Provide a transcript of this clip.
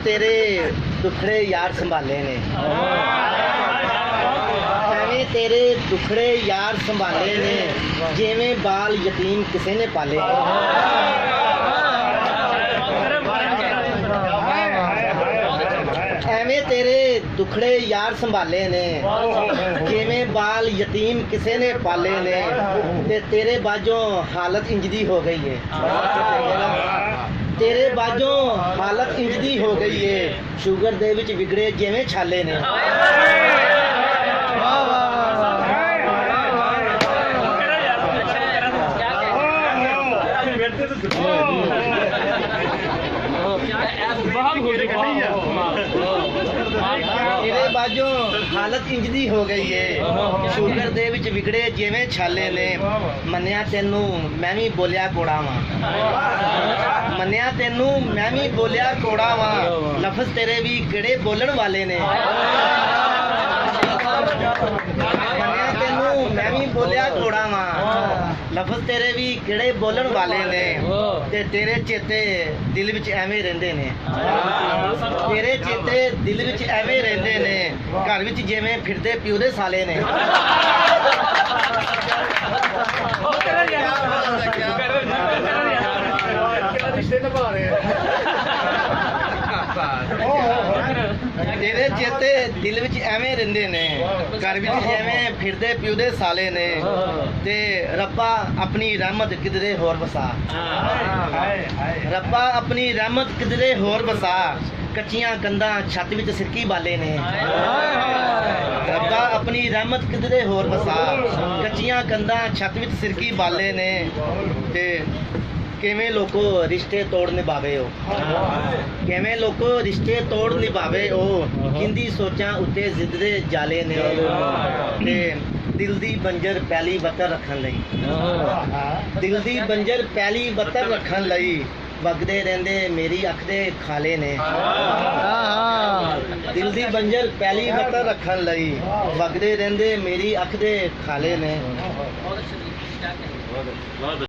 तेरे दुखड़े यार संभाले ने, एवें तेरे दुखड़े यार संभाले ने, जिवें बाल यतीम किसे ने पाले। एवें तेरे दुखड़े यार संभाले ने, जिवें बाल यतीम किसे ने पाले ने, ते तेरे बाजों हालत इंज दी हो गई है, तेरे बाजों हालत इंज दी हो गई है, शुगर दे विच विगड़े जिवें छाले ने। तेरे बाजों हालत इंज दी हो गई है, शुगर दे विच विगड़े जिवें छाले ने, मन्निया तेनू मैं भी बोलिया कोड़ा वां, मन्निया तेनू मैं भी बोलिया कोड़ा वां, लफज तेरे भी किहड़े बोलण वाले ने। मन्निया तेनू मैं भी बोलिया कोड़ा वां, लफज तेरे भी किहड़े बोलण वाले ने, ते तेरे चेते दिल विच एवें रहिंदे ने, तेरे चेते दिल विच एवें रहिंदे ने, घर विच जिवें फिरदे पिओ दे साले ने। तेरे चेते दिल विच एवें रहिंदे ने, घर विच जिवें फिरदे पिओ दे साले ने, ते रब्बा अपनी रहमत किधरे होर वसा, रब्बा अपनी रहमत किधरे होर वसा, कच्चियां कंधां छत विच सिरकी बाले ने। रब्बा अपनी रहमत किधरे होर वसा, कच्चियां कंधां छत विच सिरकी बाले ने, ते किवें लोको रिश्ते तोड़ निभावे हो, किवें लोको रिश्ते तोड़ निभावे हो, किंदी सोचां उत्ते जिद दे जाले ने, ते दिल दी बंजर पैली बत्तर रखन लई, दिल दी बंजर पैली बत्तर रखन लई, वगदे रहिंदे मेरी अख दे खाले ने। दिल दी बंजर पैली बत्तर रखन लई, वगदे रहिंदे मेरी अख दे खाले ने।